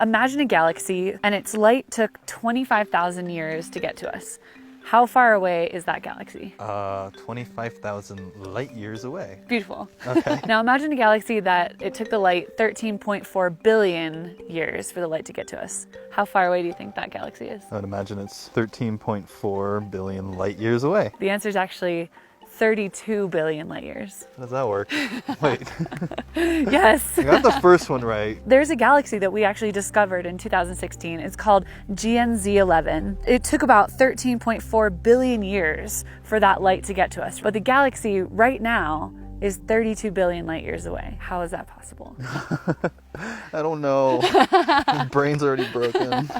Imagine a galaxy and its light took 25,000 years to get to us. How far away is that galaxy? 25,000 light years away. Beautiful. Okay. Now imagine a galaxy that it took the light 13.4 billion years for the light to get to us. How far away do you think that galaxy is? I would imagine it's 13.4 billion light years away. The answer is actually 32 billion light years. How does that work? Wait. Yes. I got the first one right. There's a galaxy that we actually discovered in 2016. It's called GNZ11. It took about 13.4 billion years for that light to get to us. But the galaxy right now is 32 billion light years away. How is that possible? I don't know. My brain's already broken.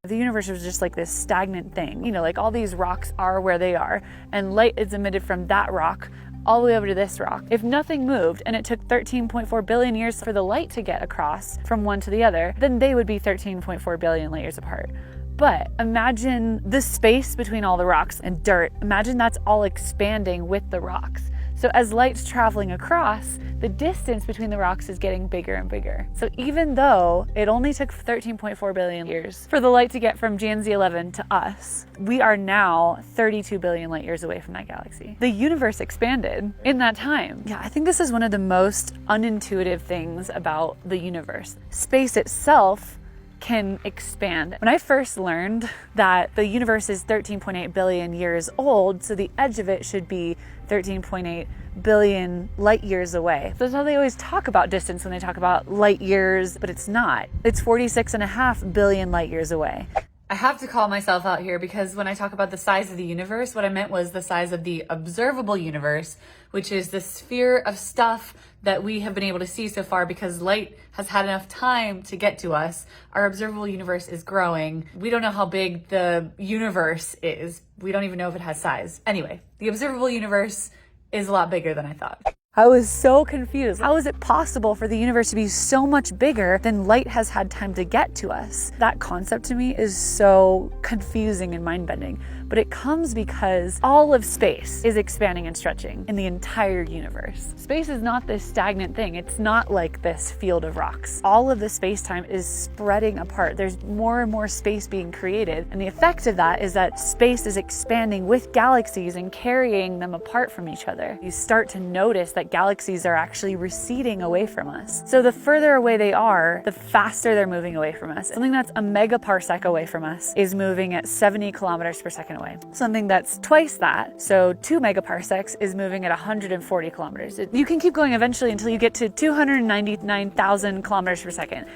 The universe was just like this stagnant thing. You know, like all these rocks are where they are, and light is emitted from that rock all the way over to this rock. If nothing moved and it took 13.4 billion years for the light to get across from one to the other, then they would be 13.4 billion light years apart. But imagine the space between all the rocks and dirt. Imagine that's all expanding with the rocks. So as light's traveling across, the distance between the rocks is getting bigger and bigger. So even though it only took 13.4 billion years for the light to get from GNZ11 to us, we are now 32 billion light years away from that galaxy. The universe expanded in that time. Yeah, I think this is one of the most unintuitive things about the universe. Space itself can expand. When I first learned that the universe is 13.8 billion years old, so the edge of it should be 13.8 billion light years away. That's how they always talk about distance when they talk about light years, but it's not. It's 46.5 billion light years away. I have to call myself out here because when I talk about the size of the universe, what I meant was the size of the observable universe, which is the sphere of stuff that we have been able to see so far because light has had enough time to get to us. Our observable universe is growing. We don't know how big the universe is. We don't even know if it has size. Anyway, the observable universe is a lot bigger than I thought. I was so confused. How is it possible for the universe to be so much bigger than light has had time to get to us? That concept to me is so confusing and mind-bending, but it comes because all of space is expanding and stretching in the entire universe. Space is not this stagnant thing. It's not like this field of rocks. All of the space-time is spreading apart. There's more and more space being created, and the effect of that is that space is expanding with galaxies and carrying them apart from each other. You start to notice that galaxies are actually receding away from us. So the further away they are, the faster they're moving away from us. Something that's a megaparsec away from us is moving at 70 kilometers per second away. Something that's twice that, so 2 megaparsecs, is moving at 140 kilometers. You can keep going eventually until you get to 299,000 kilometers per second.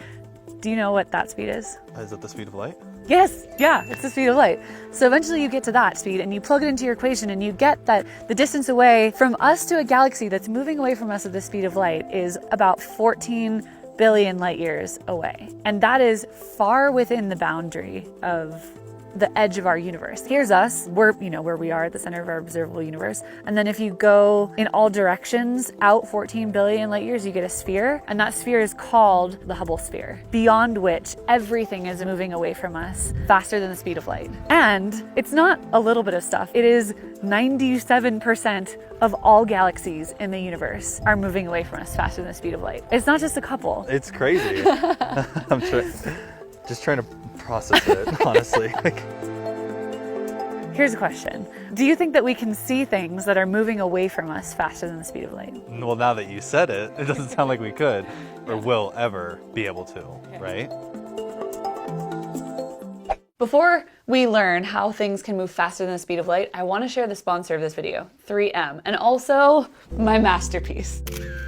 Do you know what that speed is? Is it the speed of light? Yes, yeah, it's the speed of light. So eventually you get to that speed and you plug it into your equation and you get that the distance away from us to a galaxy that's moving away from us at the speed of light is about 14 billion light years away. And that is far within the boundary of the edge of our universe. Here's us, we're, where we are at the center of our observable universe. And then if you go in all directions out 14 billion light years, you get a sphere. And that sphere is called the Hubble sphere, beyond which everything is moving away from us faster than the speed of light. And it's not a little bit of stuff. It is 97% of all galaxies in the universe are moving away from us faster than the speed of light. It's not just a couple. It's crazy. I'm just trying to process it, honestly. Here's a question. Do you think that we can see things that are moving away from us faster than the speed of light? Well, now that you said it, it doesn't sound like we could or will ever be able to, right? Before we learn how things can move faster than the speed of light, I want to share the sponsor of this video, 3M, and also my masterpiece.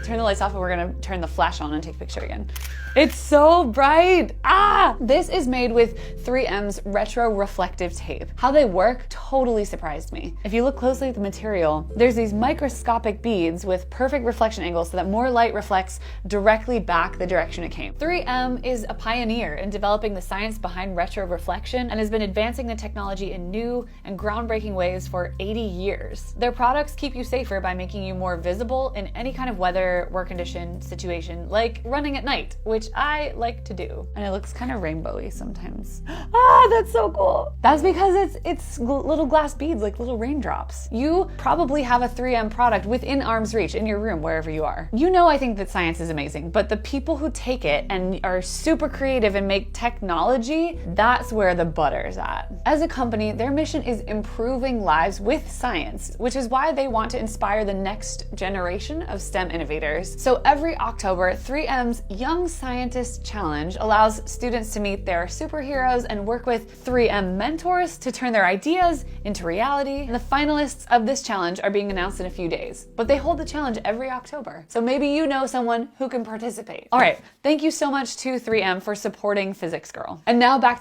Turn the lights off and we're gonna turn the flash on and take a picture again. It's so bright! Ah! This is made with 3M's retro reflective tape. How they work totally surprised me. If you look closely at the material, there's these microscopic beads with perfect reflection angles so that more light reflects directly back the direction it came. 3M is a pioneer in developing the science behind retro reflection and has been advancing advancing the technology in new and groundbreaking ways for 80 years. Their products keep you safer by making you more visible in any kind of weather, work condition, situation, like running at night, which I like to do. And it looks kind of rainbowy sometimes. Ah, that's so cool. That's because it's little glass beads, like little raindrops. You probably have a 3M product within arm's reach in your room, wherever you are. You know, I think that science is amazing, but the people who take it and are super creative and make technology, that's where the butter's at. As a company, their mission is improving lives with science, which is why they want to inspire the next generation of STEM innovators. So every October, 3M's Young Scientist Challenge allows students to meet their superheroes and work with 3M mentors to turn their ideas into reality. And the finalists of this challenge are being announced in a few days, but they hold the challenge every October. So maybe you know someone who can participate. All right, thank you so much to 3M for supporting Physics Girl. And now back to